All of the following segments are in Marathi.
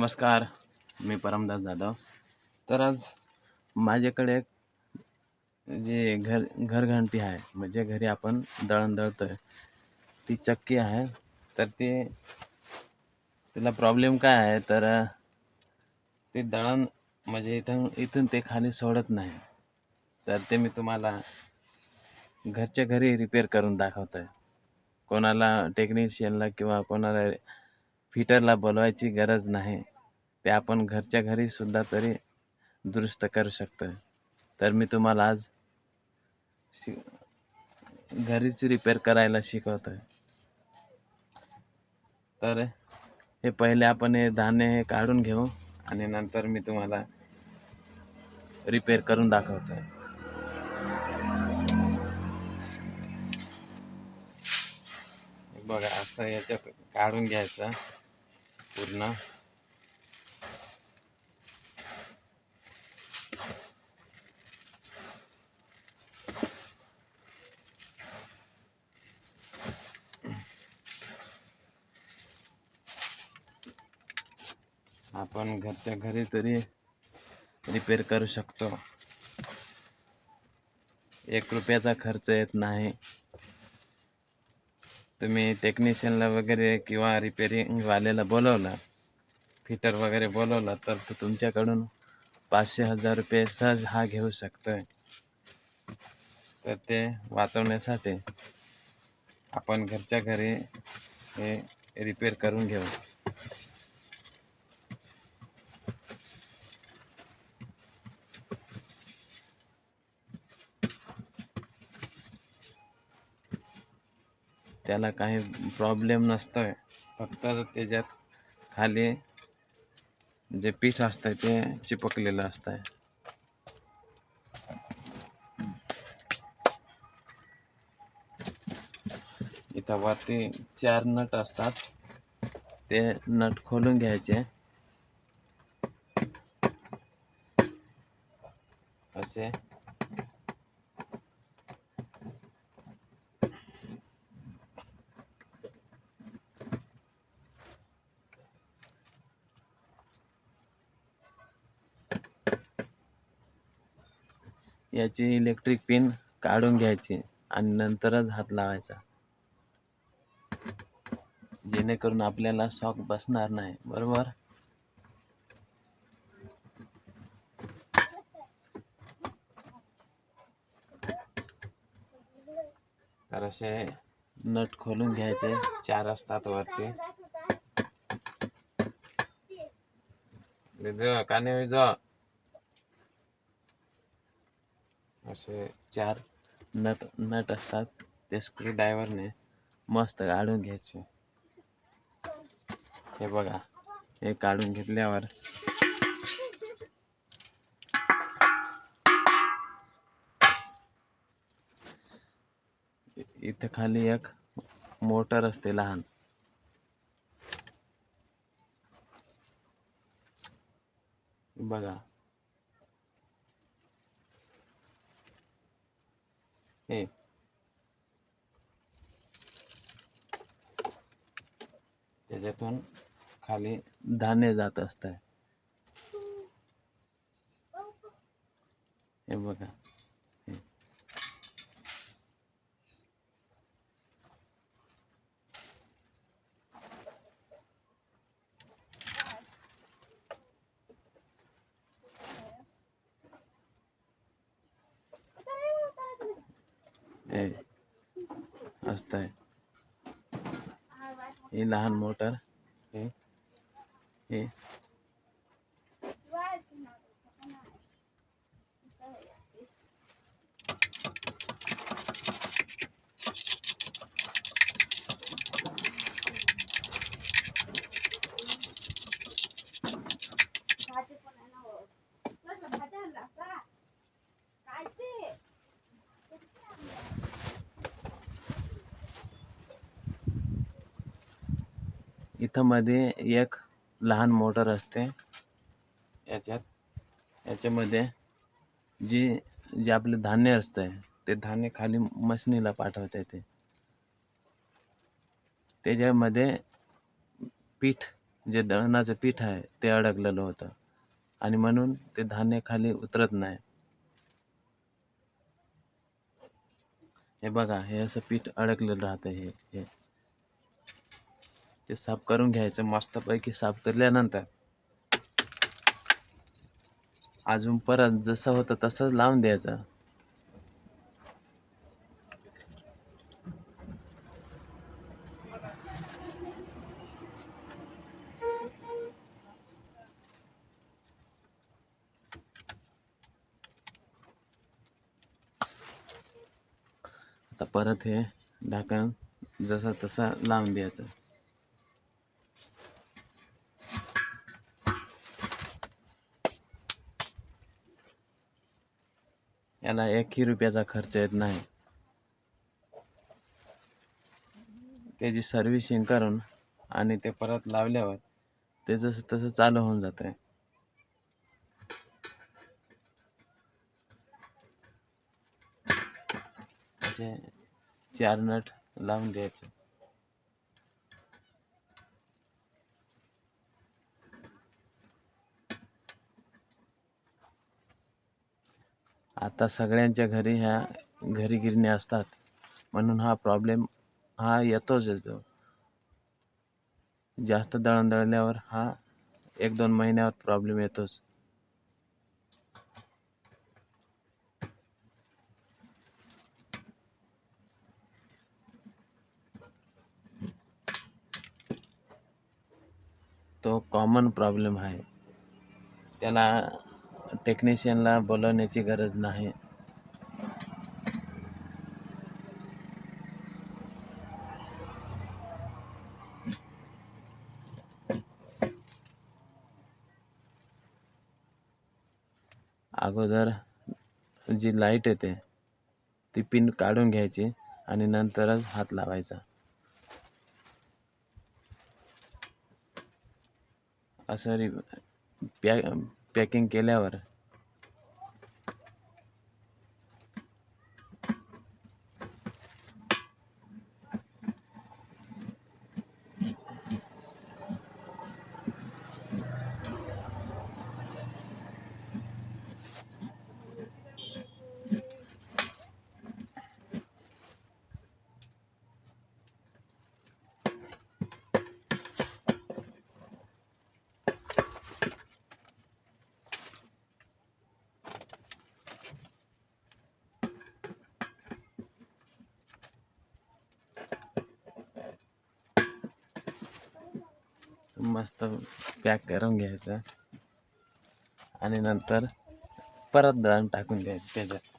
नमस्कार, मी परमदास जाधव. तर आज माझ्याकडे एक जे घरघंटी आहे, म्हणजे घरी आपण दळण दळतोय, ती चक्की आहे. तर तिला प्रॉब्लेम काय आहे, तर ते दळण म्हणजे इथून ते खाली सोडत नाही. तर ते मी तुम्हाला घरच्या घरी रिपेअर करून दाखवतोय. कोणाला टेक्निशियनला किंवा कोणाला फिटरला बोलवायची गरज नाही. ते आपण घरच्या घरी सुद्धा तरी दुरुस्त करू शकतो. तर मी तुम्हाला आज घरीच रिपेअर करायला शिकवतोय. तर हे पहिले आपण हे धान्य हे काढून घेऊ आणि नंतर मी तुम्हाला रिपेअर करून दाखवतोय. बघा, असं याच्यात काढून घ्यायचं पूर्ण. आपण घरच्या घरी तरी रिपेअर करू शकतो. 1 रुपयाचा खर्च येत नाही. तुम्ही टेक्निशियनला वगैरे किंवा रिपेअरिंगवाल्याला बोलवलं, फिटर वगैरे बोलवलं, तर तो तुमच्याकडून 500-1000 रुपये सहज हा घेऊ शकतोय. तर ते वाचवण्यासाठी आपण घरच्या घरी हे रिपेअर करून घेऊ. त्याला काही प्रॉब्लेम नसतोय, फक्त त्याच्यात खाली जे पीठ असतंय ते चिपकलेलं असतंय. इथं वरती 4 नट असतात, ते नट खोलून घ्यायचे असे. याची इलेक्ट्रिक पिन काढून घ्यायची आणि नंतरच हात लावायचा, जेणेकरून आपल्याला शॉक बसणार नाही. बरोबर. तर असे नट खोलून घ्यायचे, 4 असतात वरती. असे 4 नट असतात, ते स्क्रू ड्रायव्हरने मस्त काढून घ्यायचे. हे बघा, हे काढून घेतल्यावर इथे खाली एक मोटर असते लहान. बघा, हे त्याच्यातून खाली धान्य जात असतंय. हे बघा, हे असतंय. ही लहान मोटर, हे हे इथं मध्ये एक लहान मोटर असते. याच्यामध्ये जे आपले धान्य असतंय, ते धान्य खाली मशनीला पाठवता येते. त्याच्यामध्ये पीठ जे दळणाचं पीठ आहे ते अडकलेलं होतं आणि म्हणून ते धान्य खाली उतरत नाही. हे बघा, हे असं पीठ अडकलेलं राहतं. हे ते साफ करून घ्यायचं. मस्तपैकी साफ केल्यानंतर अजून परत जसं होतं तसंच लावून द्यायचं. आता परत हे ढाकण जसं तसं लावून द्यायचं. याला 1 रुपयाचा खर्च येत नाही. त्याची सर्व्हिसिंग करून आणि ते परत लावल्यावर ते जसं तसं चालू होऊन जातंय. असे 4 नट लावून द्यायचे. आता सगळ्यांच्या घरी घरी गिरण्या असतात, म्हणून हा प्रॉब्लेम येतो. जास्त दळण दळल्यावर हा 1-2 महिन्यावर प्रॉब्लेम येतोच. तो कॉमन प्रॉब्लेम आहे. त्याला टेक्निशियनला बोलवण्याची गरज नाही. अगोदर जी लाईट येते ती पिन काढून घ्यायची आणि नंतरच हात लावायचा. असं पॅकिंग केल्यावर मस्त पॅक करून घ्यायचं आणि नंतर परत दळण टाकून द्यायचं त्याच्यात.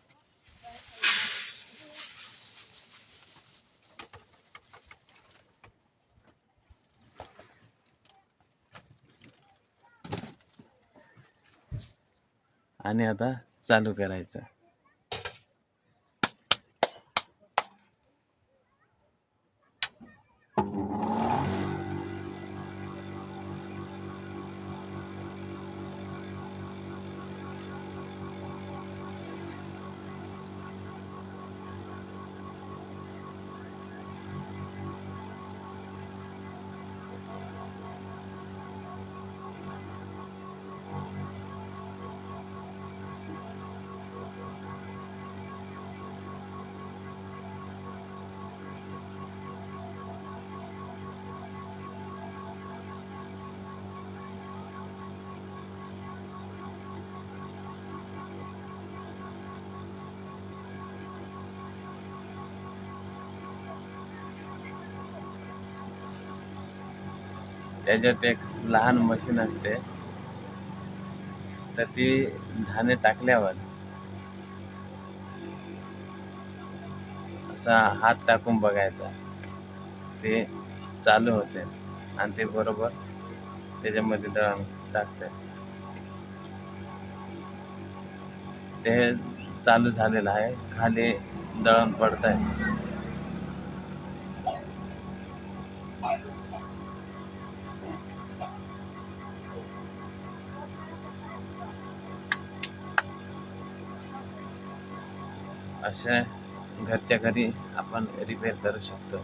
आणि आता चालू करायचं. त्याच्यात एक लहान मशीन असते, तर ती धान्य टाकल्यावर असा हात टाकून बघायचा. ते चालू होते आणि ते बरोबर त्याच्यामध्ये दळण टाकते. ते चालू झालेलं आहे. खाली दळण पडत आहे. अशा घरच्या घरी आपण रिपेअर करू शकतो.